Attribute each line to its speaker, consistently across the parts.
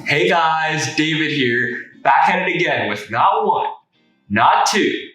Speaker 1: Hey guys, David here, back at it again with not one, not two,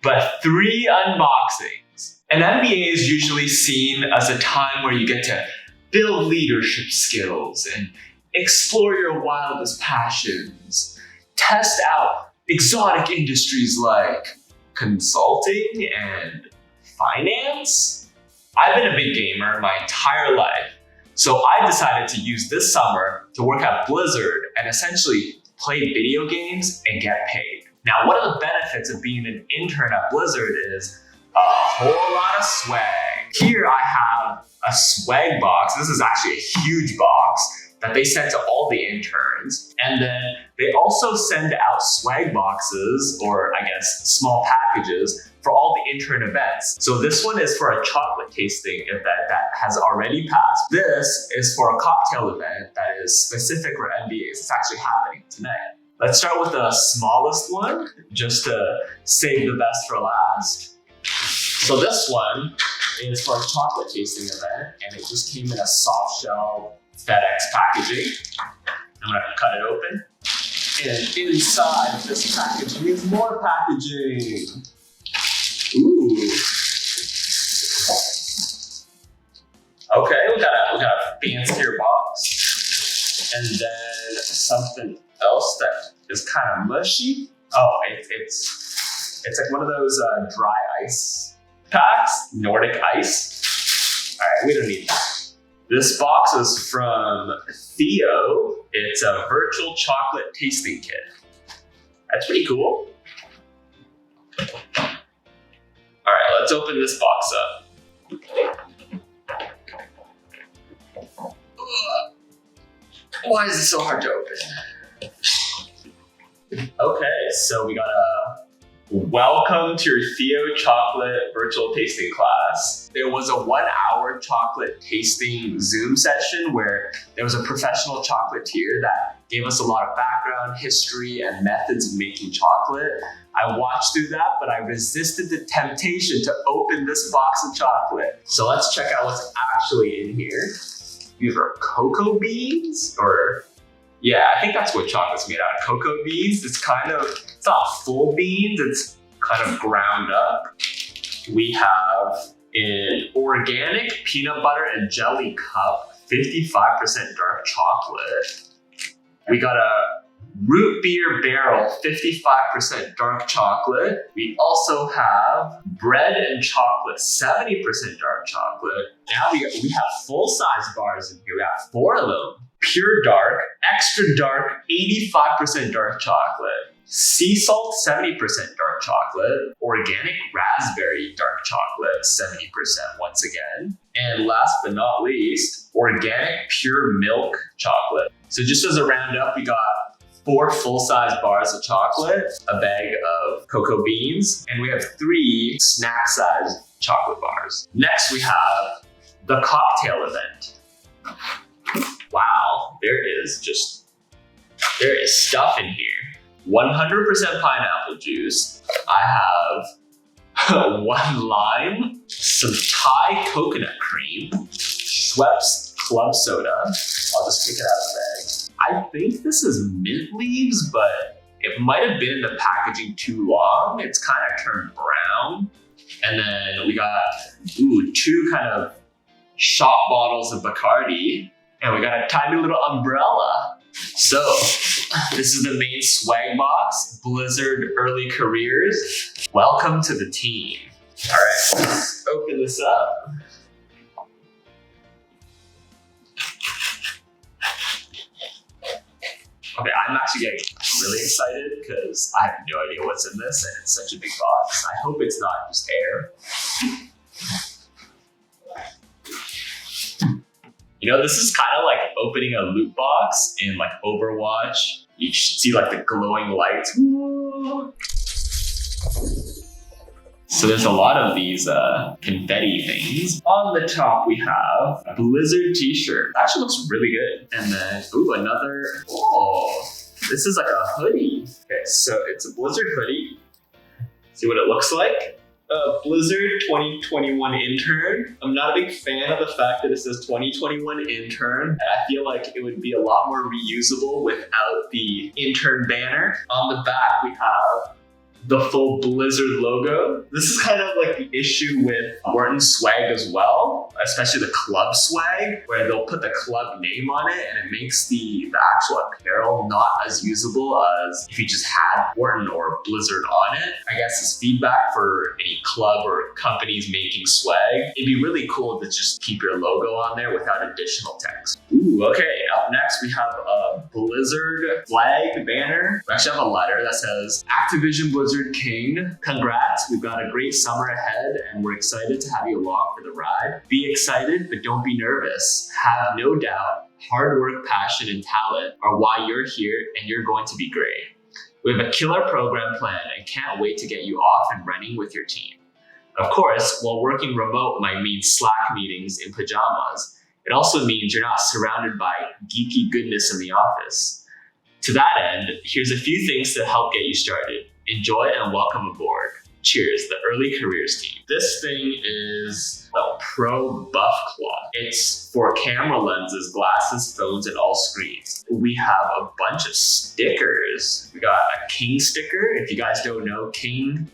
Speaker 1: but three unboxings. An MBA is usually seen as a time where you get to build leadership skills and explore your wildest passions, test out exotic industries like consulting and finance. I've been a big gamer my entire life. So I decided to use this summer to work at Blizzard and essentially play video games and get paid. Now, one of the benefits of being an intern at Blizzard is a whole lot of swag. Here I have a swag box. This is actually a huge box that they send to all the interns. And then they also send out swag boxes, or I guess small packages, for all the intern events. So this one is for a chocolate tasting event that has already passed. This is for a cocktail event that is specific for MBAs. It's actually happening tonight. Let's start with the smallest one, just to save the best for last. So this one is for a chocolate tasting event, and it just came in a soft shell FedEx packaging. I'm gonna cut it open. And inside of this packaging is more packaging. Ooh. Okay, we got a fancier box. And then something else that is kind of mushy. Oh, it's like one of those dry ice packs, Nordic ice. All right, we don't need that. This box is from Theo. It's a virtual chocolate tasting kit. That's pretty cool. All right, let's open this box up. Why is it so hard to open? Okay, so we got a welcome to your Theo chocolate virtual tasting class. There was a 1 hour chocolate tasting Zoom session where there was a professional chocolatier that gave us a lot of background, history, and methods of making chocolate. I watched through that, but I resisted the temptation to open this box of chocolate. So let's check out what's actually in here. These are cocoa beans, or yeah, I think that's what chocolate's made out of, cocoa beans. It's not full beans, it's kind of ground up. We have an organic peanut butter and jelly cup, 55% dark chocolate. We got a root beer barrel, 55% dark chocolate. We also have bread and chocolate, 70% dark chocolate. Now we have full-size bars in here. We have 4 of them. Pure dark, extra dark, 85% dark chocolate. Sea salt, 70% dark chocolate. Organic raspberry dark chocolate, 70% once again. And last but not least, organic pure milk chocolate. So just as a roundup, we got 4 full-size bars of chocolate, a bag of cocoa beans, and we have 3 snack-sized chocolate bars. Next, we have the cocktail event. Wow, there is stuff in here. 100% pineapple juice. I have 1 lime, some Thai coconut cream, Schweppes club soda. I'll just pick it out of the bag. I think this is mint leaves, but it might have been in the packaging too long. It's kind of turned brown. And then we got 2 kind of shot bottles of Bacardi. And we got a tiny little umbrella. So this is the main swag box, Blizzard Early Careers. Welcome to the team. All right, let's open this up. Okay, I'm actually getting really excited because I have no idea what's in this and it's such a big box. I hope it's not just air. You know, this is kind of like opening a loot box in like Overwatch. You see like the glowing lights. Woo! So there's a lot of these confetti things. On the top, we have a Blizzard t-shirt. That actually looks really good. And then, another, this is like a hoodie. Okay, so it's a Blizzard hoodie. See what it looks like? Blizzard 2021 intern. I'm not a big fan of the fact that it says 2021 intern. I feel like it would be a lot more reusable without the intern banner. On the back, we have the full Blizzard logo. This is kind of like the issue with Wharton's swag as well, especially the club swag, where they'll put the club name on it and it makes the actual apparel not as usable as if you just had Wharton or Blizzard on it. I guess as feedback for any club or companies making swag, it'd be really cool to just keep your logo on there without additional text. Ooh, okay. Up next, we have a Blizzard flag banner. We actually have a letter that says, Activision Blizzard King, congrats. We've got a great summer ahead and we're excited to have you along for the ride. Be excited, but don't be nervous. Have no doubt, hard work, passion, and talent are why you're here and you're going to be great. We have a killer program plan and can't wait to get you off and running with your team. Of course, while working remote might mean Slack meetings in pajamas, it also means you're not surrounded by geeky goodness in the office. To that end, here's a few things to help get you started. Enjoy and welcome aboard. Cheers, the early careers team. This thing is a Pro Buff Cloth. It's for camera lenses, glasses, phones, and all screens. We have a bunch of stickers. We got a King sticker. If you guys don't know, King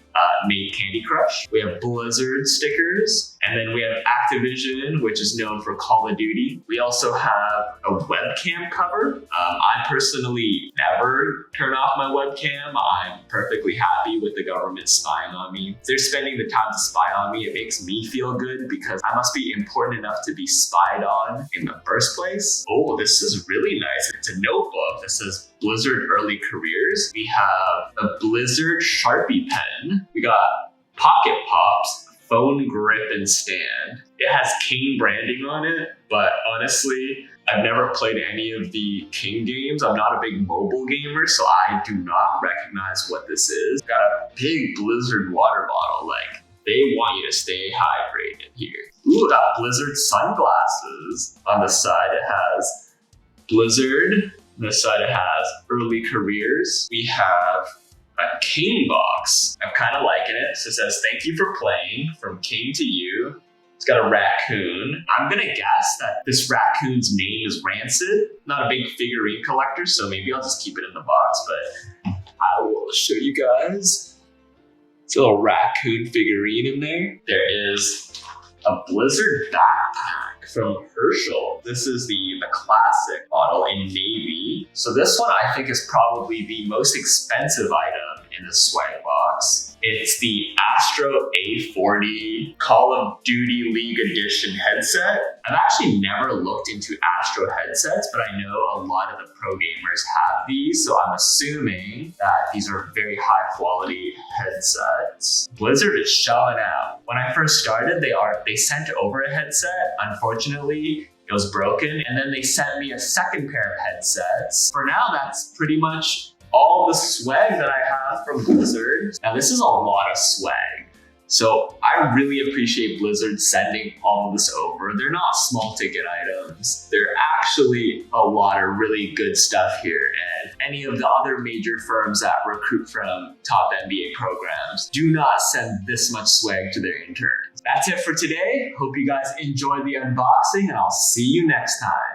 Speaker 1: made Candy Crush. We have Blizzard stickers. And then we have Activision, which is known for Call of Duty. We also have a webcam cover. I personally never turn off my webcam. I'm perfectly happy with the government spying on me. If they're spending the time to spy on me, it makes me feel good because I must be important enough to be spied on in the first place. Oh, this is really nice. It's a notebook that says Blizzard Early Careers. We have a Blizzard Sharpie pen. We got Pocket Pops, phone grip and stand. It has King branding on it, but honestly, I've never played any of the King games. I'm not a big mobile gamer, so I do not recognize what this is. Got a big Blizzard water bottle. Like, they want you to stay hydrated here. Ooh, got Blizzard sunglasses. On the side, it has Blizzard. On the side, it has Early Careers. We have a King box. I'm kind of liking it. So it says, thank you for playing, from King to you. It's got a raccoon. I'm gonna guess that this raccoon's name is Rancid. Not a big figurine collector, so maybe I'll just keep it in the box, but I will show you guys. It's a little raccoon figurine in there. There is a Blizzard backpack from Herschel. This is the classic model in navy. So this one I think is probably the most expensive item in the swag box. It's the Astro A40 Call of Duty League Edition headset. I've actually never looked into Astro headsets, but I know a lot of the pro gamers have these, so I'm assuming that these are very high quality headsets. Blizzard is shelling out. When I first started, they sent over a headset. Unfortunately, it was broken, and then they sent me a second pair of headsets. For now, that's pretty much all the swag that I have from Blizzard. Now, this is a lot of swag. So I really appreciate Blizzard sending all of this over. They're not small ticket items. They're actually a lot of really good stuff here. And any of the other major firms that recruit from top MBA programs do not send this much swag to their interns. That's it for today. Hope you guys enjoyed the unboxing, and I'll see you next time.